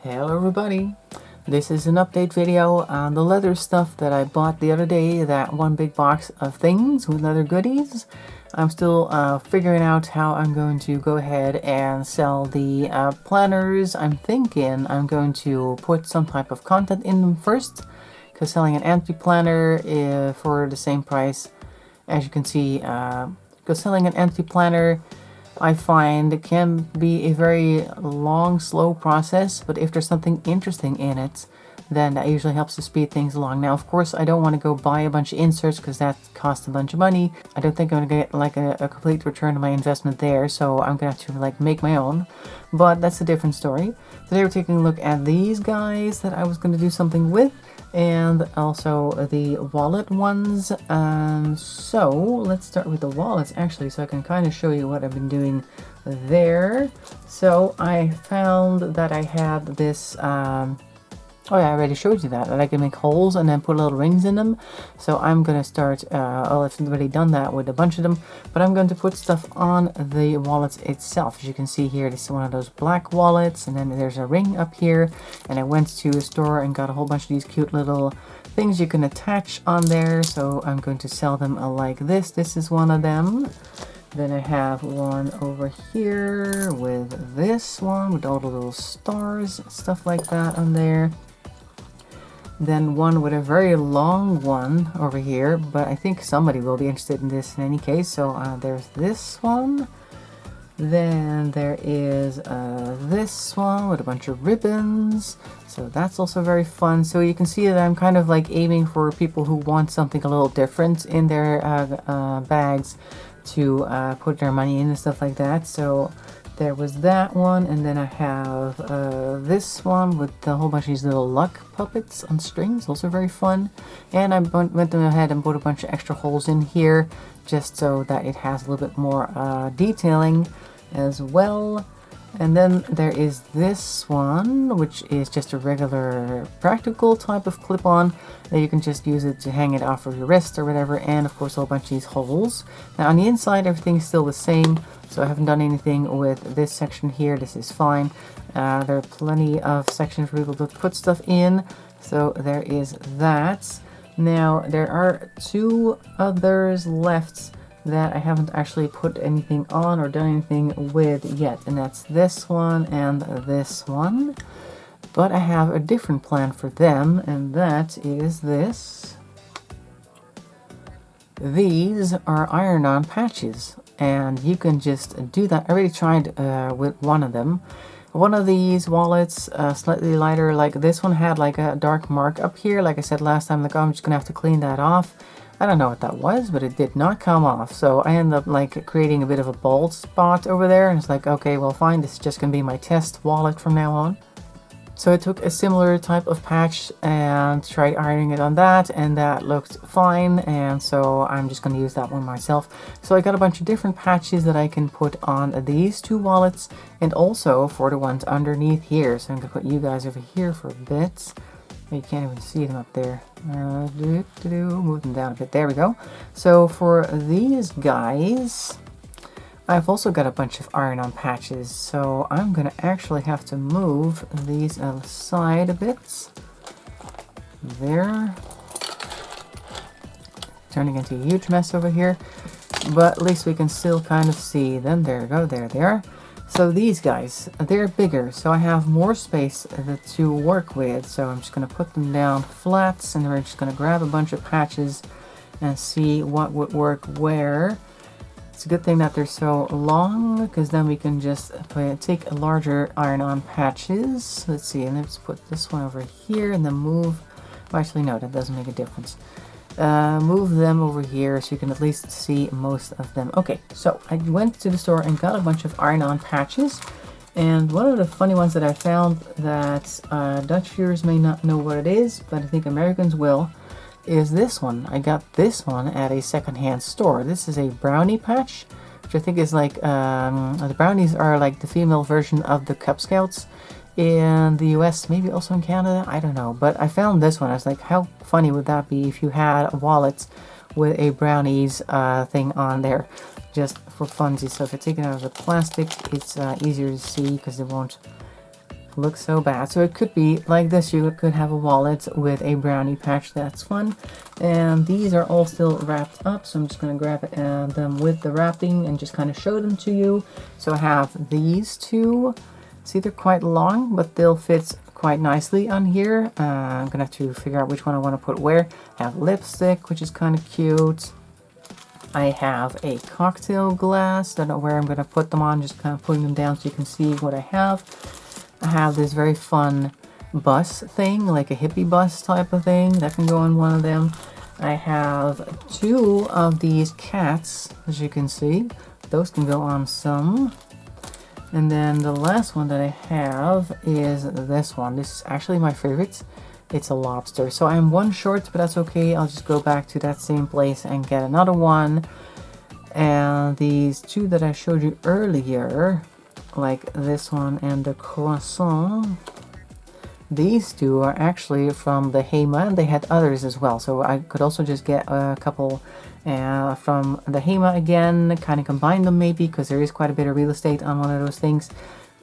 Hello everybody, this is an update video on the leather stuff that I bought the other day, that one big box of things with leather goodies. I'm still figuring out how I'm going to go ahead and sell the planners. I'm thinking I'm going to put some type of content in them first, because selling an empty planner for the same price, as you can see, because selling an empty planner I find it can be a very long, slow process, but if there's something interesting in it, then that usually helps to speed things along. Now, of course, I don't want to go buy a bunch of inserts because that costs a bunch of money. I don't think I'm going to get like a complete return on my investment there, so I'm going to have to like make my own. But that's a different story. Today we're taking a look at these guys that I was going to do something with, and also the wallet ones. So let's start with the wallets actually, so I can kind of show you what I've been doing there. So I found that I had this oh yeah, I already showed you that I can make holes and then put little rings in them. So I'm gonna start, well, I've already done that with a bunch of them, but I'm going to put stuff on the wallets itself. As you can see here, this is one of those black wallets, and then there's a ring up here, and I went to a store and got a whole bunch of these cute little things you can attach on there. So I'm going to sell them like this. This is one of them. Then I have one over here with this one with all the little stars, stuff like that on there. Then one with a very long one over here, but I think somebody will be interested in this in any case. So there's this one. Then there is this one with a bunch of ribbons. So that's also very fun. So you can see that I'm kind of like aiming for people who want something a little different in their bags to put their money in and stuff like that. So there was that one, and then I have this one with a whole bunch of these little luck puppets on strings, also very fun. And I went ahead and put a bunch of extra holes in here just so that it has a little bit more detailing as well. And then there is this one, which is just a regular practical type of clip-on that you can just use it to hang it off of your wrist or whatever, and of course a whole bunch of these holes. Now on the inside everything's still the same, so I haven't done anything with this section here. This is fine. There are plenty of sections for people to put stuff in, so there is that. Now there are two others left that I haven't actually put anything on or done anything with yet, and that's this one and this one. But I have a different plan for them, and that is this. These are iron-on patches, and you can just do that. I already tried with one of them. One of these wallets, slightly lighter, like this one had like a dark mark up here. Like I said last time, like, oh, I'm just gonna have to clean that off. I don't know what that was, but it did not come off. So I ended up like creating a bit of a bald spot over there, and it's like, okay, well fine, this is just gonna be my test wallet from now on. So I took a similar type of patch and tried ironing it on that, and that looked fine, and so I'm just going to use that one myself. So I got a bunch of different patches that I can put on these two wallets, and also for the ones underneath here. So I'm going to put you guys over here for a bit. You can't even see them up there. Move them down a bit. There we go. So for these guys, I've also got a bunch of iron-on patches, so I'm going to actually have to move these aside a bit. There. Turning into a huge mess over here, but at least we can still kind of see them. There we go, there they are. So these guys, they're bigger, so I have more space to work with, so I'm just going to put them down flat, and we're just going to grab a bunch of patches and see what would work where. It's a good thing that they're so long, because then we can just take a larger iron-on patches. Let's see, and let's put this one over here, and then move, well, actually no, that doesn't make a difference. Move them over here so you can at least see most of them. Okay, so I went to the store and got a bunch of iron-on patches, and one of the funny ones that I found that Dutch viewers may not know what it is, but I think Americans will, is this one. I got this one at a secondhand store. This is a brownie patch, which I think is like, the brownies are like the female version of the Cub Scouts in the US, maybe also in Canada, I don't know. But I found this one. I was like, how funny would that be if you had a wallet with a brownies thing on there, just for funsies. So if I take it out of the plastic, it's easier to see because it won't looks so bad. So it could be like this. You could have a wallet with a brownie patch. That's fun. And these are all still wrapped up, so I'm just going to grab them with the wrapping and just kind of show them to you. So I have these two. See, they're quite long, but they'll fit quite nicely on here. I'm gonna have to figure out which one I want to put where. I have lipstick, which is kind of cute. I have a cocktail glass. Don't know where I'm gonna put them on, just kind of putting them down so you can see what I have. I have this very fun bus thing, like a hippie bus type of thing that can go on one of them. I have two of these cats, as you can see. Those can go on some. And then the last one that I have is this one. This is actually my favorite. It's a lobster. So I'm one short, but that's okay. I'll just go back to that same place and get another one. And these two that I showed you earlier, like this one and the croissant, these two are actually from the HEMA, and they had others as well. So I could also just get a couple from the HEMA again, kind of combine them maybe, because there is quite a bit of real estate on one of those things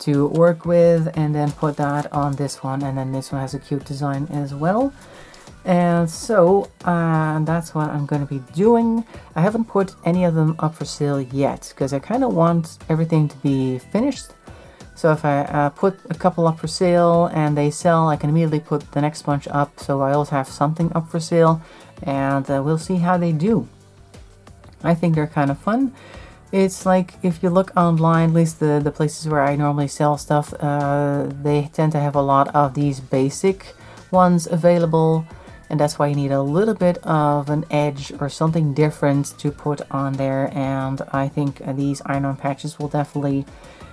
to work with, and then put that on this one, and then this one has a cute design as well. And so that's what I'm going to be doing. I haven't put any of them up for sale yet, because I kind of want everything to be finished. So if I put a couple up for sale and they sell, I can immediately put the next bunch up, so I always have something up for sale, and we'll see how they do. I think they're kind of fun. It's like, if you look online, at least the places where I normally sell stuff, they tend to have a lot of these basic ones available, and that's why you need a little bit of an edge or something different to put on there, and I think these iron-on patches will definitely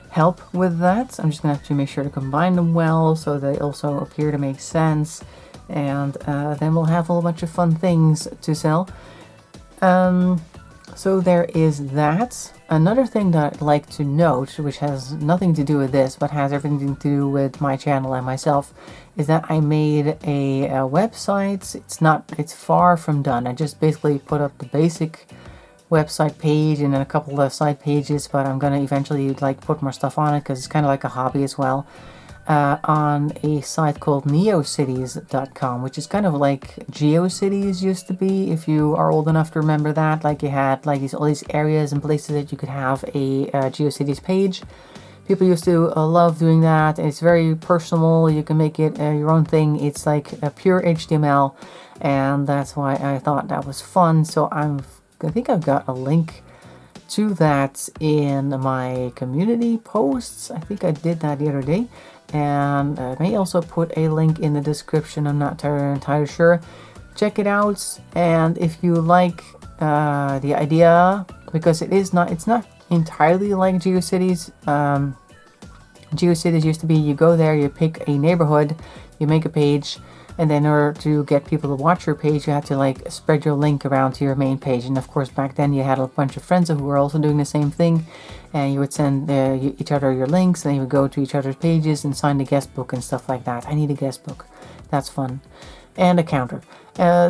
help with that. I'm just gonna have to make sure to combine them well so they also appear to make sense, and then we'll have a whole bunch of fun things to sell. So there is that. Another thing that I'd like to note, which has nothing to do with this, but has everything to do with my channel and myself, is that I made a website. It's far from done. I just basically put up the basic website page and then a couple of side pages, but I'm gonna eventually like put more stuff on it because it's kind of like a hobby as well. On a site called NeoCities.com, which is kind of like GeoCities used to be, if you are old enough to remember that. Like, you had like all these areas and places that you could have a GeoCities page. People used to love doing that. It's very personal. You can make it your own thing. It's like a pure HTML, and that's why I thought that was fun. So I think I've got a link to that in my community posts. I think I did that the other day. And I may also put a link in the description. I'm not entirely sure. Check it out, and if you like the idea, because it's not entirely like GeoCities. GeoCities used to be, you go there, you pick a neighborhood, you make a page, and then in order to get people to watch your page, you have to like spread your link around to your main page. And of course, back then you had a bunch of friends who were also doing the same thing, and you would send each other your links, and you would go to each other's pages and sign the guest book and stuff like that. I need a guest book. That's fun. And a counter.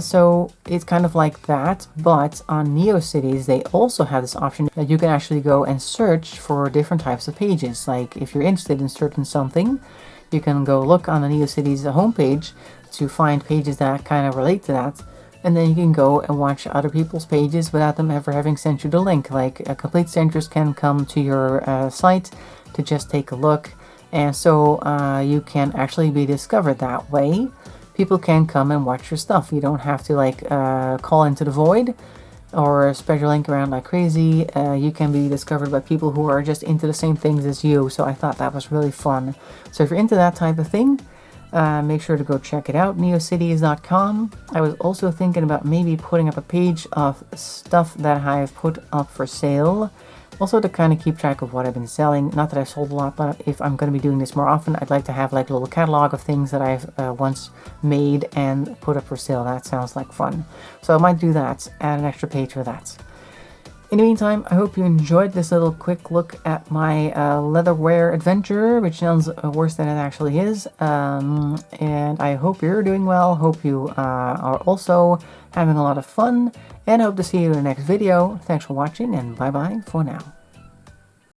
So it's kind of like that, but on NeoCities they also have this option that you can actually go and search for different types of pages. Like, if you're interested in certain something, you can go look on the NeoCities homepage to find pages that kind of relate to that, and then you can go and watch other people's pages without them ever having sent you the link. Like, complete strangers can come to your site to just take a look, and so you can actually be discovered that way. People can come and watch your stuff. You don't have to like call into the void or spread your link around like crazy. You can be discovered by people who are just into the same things as you. So I thought that was really fun. So if you're into that type of thing, make sure to go check it out, neocities.com. I was also thinking about maybe putting up a page of stuff that I've put up for sale, also to kind of keep track of what I've been selling. Not that I've sold a lot, but if I'm going to be doing this more often, I'd like to have like a little catalog of things that I've once made and put up for sale. That sounds like fun. So I might do that, add an extra page for that. In the meantime, I hope you enjoyed this little quick look at my leatherware adventure, which sounds worse than it actually is. And I hope you're doing well. Hope you are also having a lot of fun. And I hope to see you in the next video. Thanks for watching, and bye-bye for now.